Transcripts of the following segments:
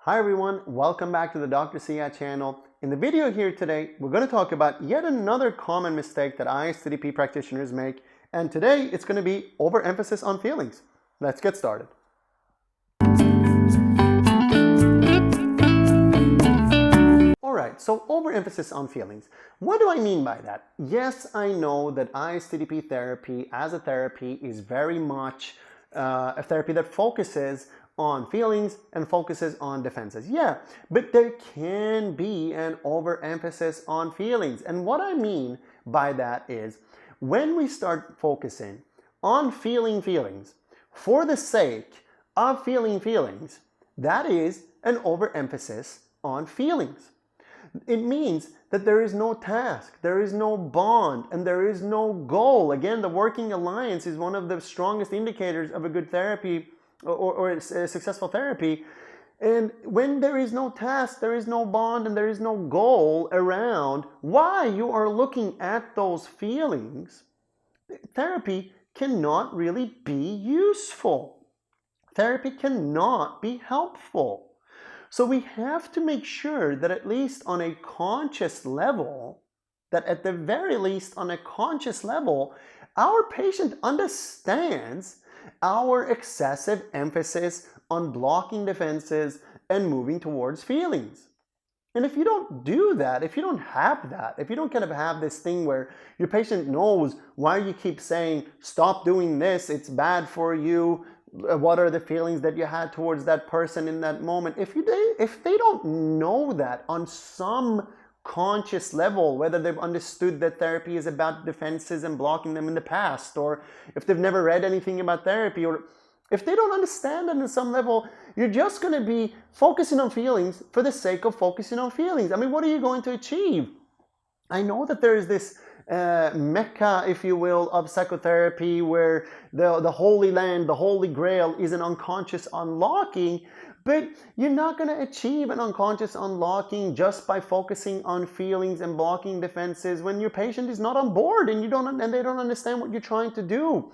Hi everyone, welcome back to the Dr. Sia channel. In the video here today, we're going to talk about yet another common mistake that ISTDP practitioners make, and today it's going to be overemphasis on feelings. Let's get started. Alright, so overemphasis on feelings. What do I mean by that? Yes, I know that ISTDP therapy as a therapy is very much a therapy that focuses on feelings and focuses on defenses. Yeah, but there can be an overemphasis on feelings. And what I mean by that is when we start focusing on feeling feelings for the sake of feeling feelings, that is an overemphasis on feelings. It means that there is no task, there is no bond, and there is no goal. Again, the working alliance is one of the strongest indicators of a good therapy or a successful therapy. And when there is no task, there is no bond, and there is no goal around why you are looking at those feelings, therapy cannot really be useful. Therapy cannot be helpful. So we have to make sure that at least on a conscious level, that at the very least on a conscious level, our patient understands our excessive emphasis on blocking defenses and moving towards feelings. And if you don't do that, if you don't have that, if you don't kind of have this thing where your patient knows why you keep saying, stop doing this, it's bad for you, what are the feelings that you had towards that person in that moment, if they don't know that on some conscious level, whether they've understood that therapy is about defenses and blocking them in the past, or if they've never read anything about therapy, or if they don't understand that on some level, you're just going to be focusing on feelings for the sake of focusing on feelings. I mean, what are you going to achieve? I know that there is this mecca, if you will, of psychotherapy where the holy land, the holy grail is an unconscious unlocking, but you're not going to achieve an unconscious unlocking just by focusing on feelings and blocking defenses when your patient is not on board and they don't understand what you're trying to do.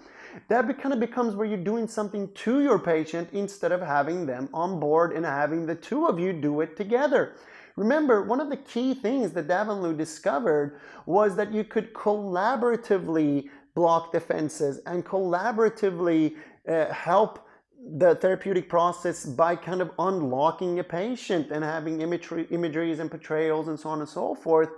That kind of becomes where you're doing something to your patient instead of having them on board and having the two of you do it together. Remember, one of the key things that Davenlu discovered was that you could collaboratively block defenses and collaboratively help the therapeutic process by kind of unlocking a patient and having imageries and portrayals and so on and so forth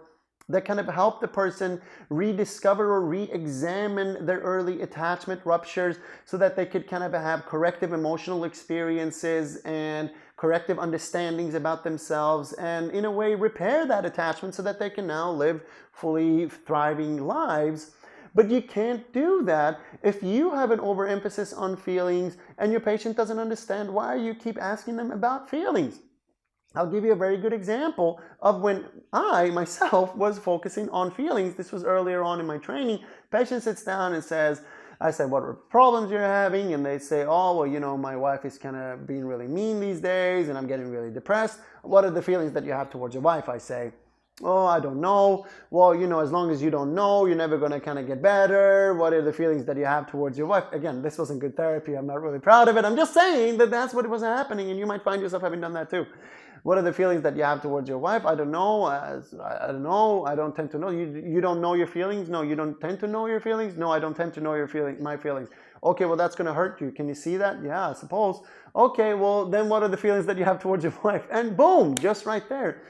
that kind of help the person rediscover or re-examine their early attachment ruptures so that they could kind of have corrective emotional experiences and corrective understandings about themselves and in a way repair that attachment so that they can now live fully thriving lives. But you can't do that if you have an overemphasis on feelings and your patient doesn't understand why you keep asking them about feelings. I'll give you a very good example of when I, myself, was focusing on feelings. This was earlier on in my training. Patient sits down and says, I said, what are problems you're having? And they say, oh, well, you know, my wife is kind of being really mean these days and I'm getting really depressed. What are the feelings that you have towards your wife? I say, oh, I don't know. Well, you know, as long as you don't know, you're never going to kind of get better. What are the feelings that you have towards your wife? Again, this wasn't good therapy. I'm not really proud of it. I'm just saying that that's what was happening and you might find yourself having done that too. What are the feelings that you have towards your wife? I don't know. I don't know. I don't tend to know. You don't know your feelings? No, you don't tend to know your feelings? No, I don't tend to know my feelings. Okay, well, that's going to hurt you. Can you see that? Yeah, I suppose. Okay, well, then what are the feelings that you have towards your wife? And boom, just right there.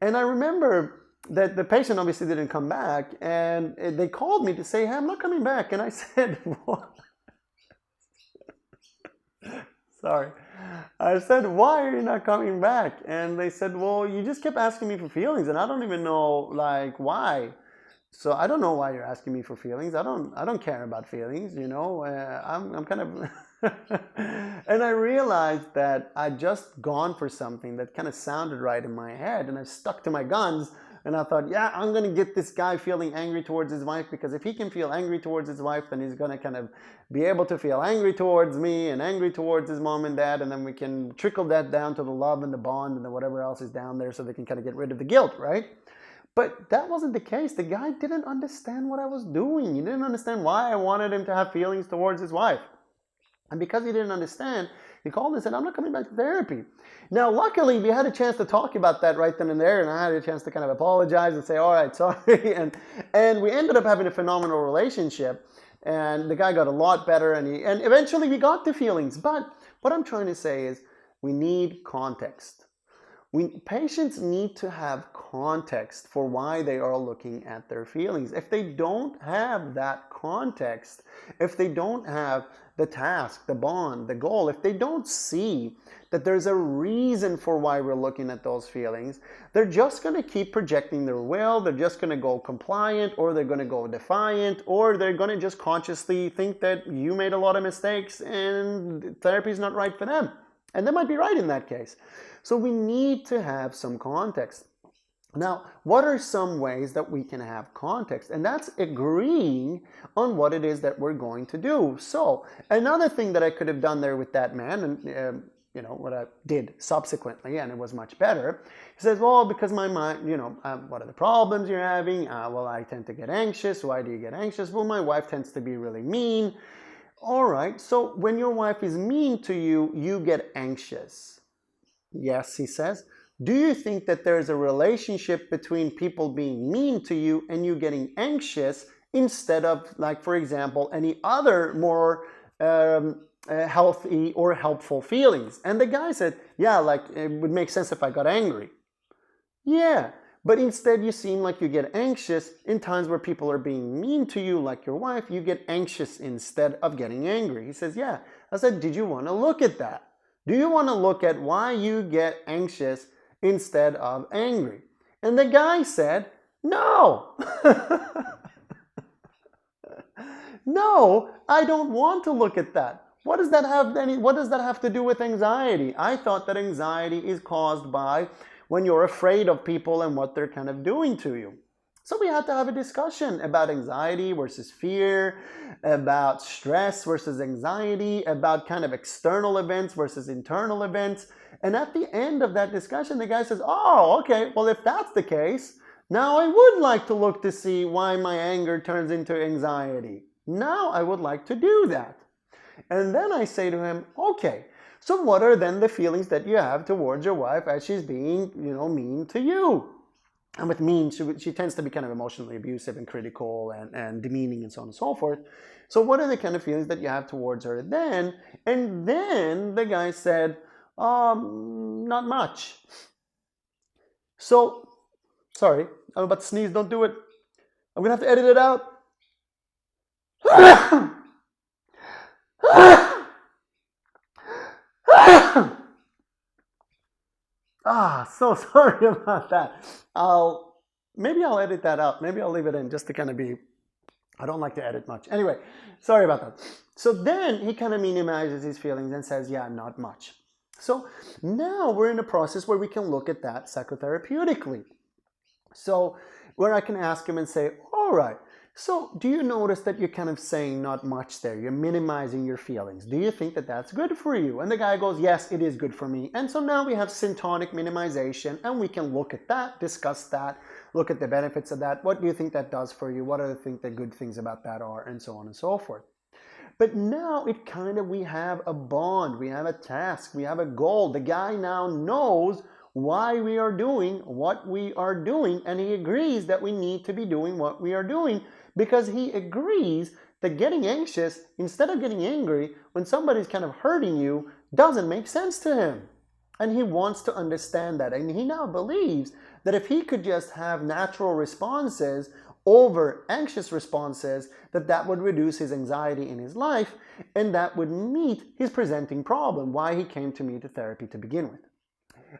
And I remember that the patient obviously didn't come back and they called me to say, hey, I'm not coming back. And I said, what? Sorry. I said, why are you not coming back? And they said, well, you just kept asking me for feelings and I don't even know like why. So I don't know why you're asking me for feelings. I don't care about feelings, you know. I'm kind of and I realized that I'd just gone for something that kind of sounded right in my head and I stuck to my guns. And I thought, yeah, I'm going to get this guy feeling angry towards his wife because if he can feel angry towards his wife, then he's going to kind of be able to feel angry towards me and angry towards his mom and dad. And then we can trickle that down to the love and the bond and the whatever else is down there so they can kind of get rid of the guilt, right? But that wasn't the case. The guy didn't understand what I was doing. He didn't understand why I wanted him to have feelings towards his wife. And because he didn't understand, He called and said, I'm not coming back to therapy. Now, luckily, we had a chance to talk about that right then and there, and I had a chance to kind of apologize and say, all right, sorry. And we ended up having a phenomenal relationship, and the guy got a lot better, and eventually we got to feelings. But what I'm trying to say is we need context. Patients need to have context for why they are looking at their feelings. If they don't have that context, if they don't have the task, the bond, the goal, if they don't see that there's a reason for why we're looking at those feelings, they're just going to keep projecting their will, they're just going to go compliant, or they're going to go defiant, or they're going to just consciously think that you made a lot of mistakes and therapy is not right for them. And they might be right in that case. So we need to have some context. Now, what are some ways that we can have context? And that's agreeing on what it is that we're going to do. So another thing that I could have done there with that man, and you know, what I did subsequently, and it was much better. He says, well, because my mind, you know, what are the problems you're having? Well, I tend to get anxious. Why do you get anxious? Well, my wife tends to be really mean. All right, so when your wife is mean to you, you get anxious. Yes, he says. Do you think that there's a relationship between people being mean to you and you getting anxious instead of, like, for example, any other more healthy or helpful feelings? And the guy said, yeah, like it would make sense if I got angry. Yeah, but instead you seem like you get anxious in times where people are being mean to you, like your wife. You get anxious instead of getting angry. He says, yeah. I said, did you want to look at that? Do you want to look at why you get anxious instead of angry? And the guy said, no. No, I don't want to look at that. What does that have to do with anxiety? I thought that anxiety is caused by when you're afraid of people and what they're kind of doing to you. So we had to have a discussion about anxiety versus fear, about stress versus anxiety, about kind of external events versus internal events. And at the end of that discussion, the guy says, oh, okay, well, if that's the case, now I would like to look to see why my anger turns into anxiety. Now I would like to do that. And then I say to him, okay, so what are then the feelings that you have towards your wife as she's being, you know, mean to you? And with mean, she tends to be kind of emotionally abusive and critical and demeaning and so on and so forth. So what are the kind of feelings that you have towards her then? And then the guy said, not much. So, sorry, I'm about to sneeze, don't do it. I'm going to have to edit it out. So sorry about that. Maybe I'll edit that out. Maybe I'll leave it in just to kind of be, I don't like to edit much. Anyway, sorry about that. So then he kind of minimizes his feelings and says, yeah, not much. So now we're in a process where we can look at that psychotherapeutically. So where I can ask him and say, all right, so do you notice that you're kind of saying not much there? You're minimizing your feelings. Do you think that that's good for you? And the guy goes, yes, it is good for me. And so now we have syntonic minimization, and we can look at that, discuss that, look at the benefits of that. What do you think that does for you? What do you think the good things about that are? And so on and so forth. But now we have a bond, we have a task, we have a goal. The guy now knows why we are doing what we are doing, and he agrees that we need to be doing what we are doing because he agrees that getting anxious instead of getting angry when somebody's kind of hurting you doesn't make sense to him. And he wants to understand that, and he now believes that if he could just have natural responses over anxious responses, that would reduce his anxiety in his life, and that would meet his presenting problem, why he came to me to therapy to begin with.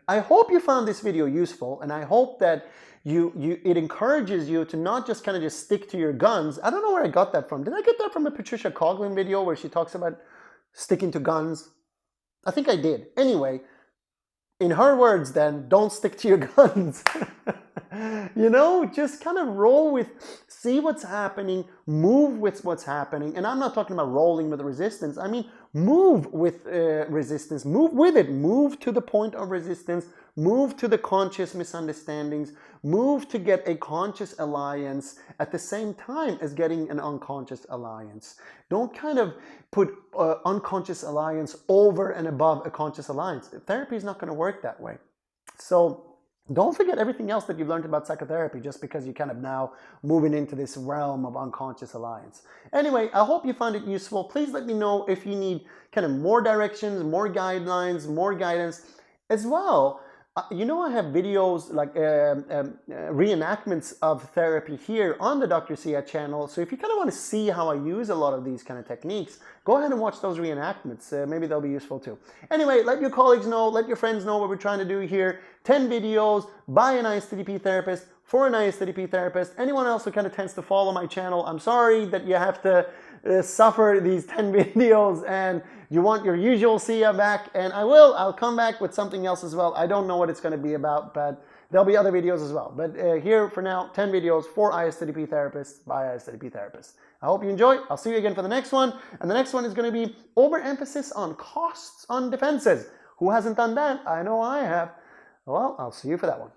I hope you found this video useful, and I hope that it encourages you to not just kind of just stick to your guns. I don't know where I got that from. Did I get that from a Patricia Coughlin video where she talks about sticking to guns? I think I did. Anyway, in her words then, don't stick to your guns. You know, just kind of roll with, see what's happening, move with what's happening. And I'm not talking about rolling with resistance. I mean, Move with resistance, move with it, move to the point of resistance, move to the conscious misunderstandings, move to get a conscious alliance at the same time as getting an unconscious alliance. Don't kind of put unconscious alliance over and above a conscious alliance. Therapy is not going to work that way. So don't forget everything else that you've learned about psychotherapy just because you're kind of now moving into this realm of unconscious alliance. Anyway, I hope you found it useful. Please let me know if you need kind of more directions, more guidelines, more guidance as well. You know, I have videos like reenactments of therapy here on the Dr. Sia channel. So if you kind of want to see how I use a lot of these kind of techniques, go ahead and watch those reenactments. Maybe they'll be useful too. Anyway, let your colleagues know, let your friends know what we're trying to do here. 10 videos by an ISTDP therapist for an ISTDP therapist. Anyone else who kind of tends to follow my channel, I'm sorry that you have to suffer these 10 videos and you want your usual Sia back, and I'll come back with something else as well. I don't know what it's going to be about, but there'll be other videos as well. But here for now, 10 videos for ISTDP therapists by ISTDP therapists. I hope you enjoy. I'll see you again for the next one. And the next one is going to be overemphasis on costs on defenses. Who hasn't done that? I know I have. Well, I'll see you for that one.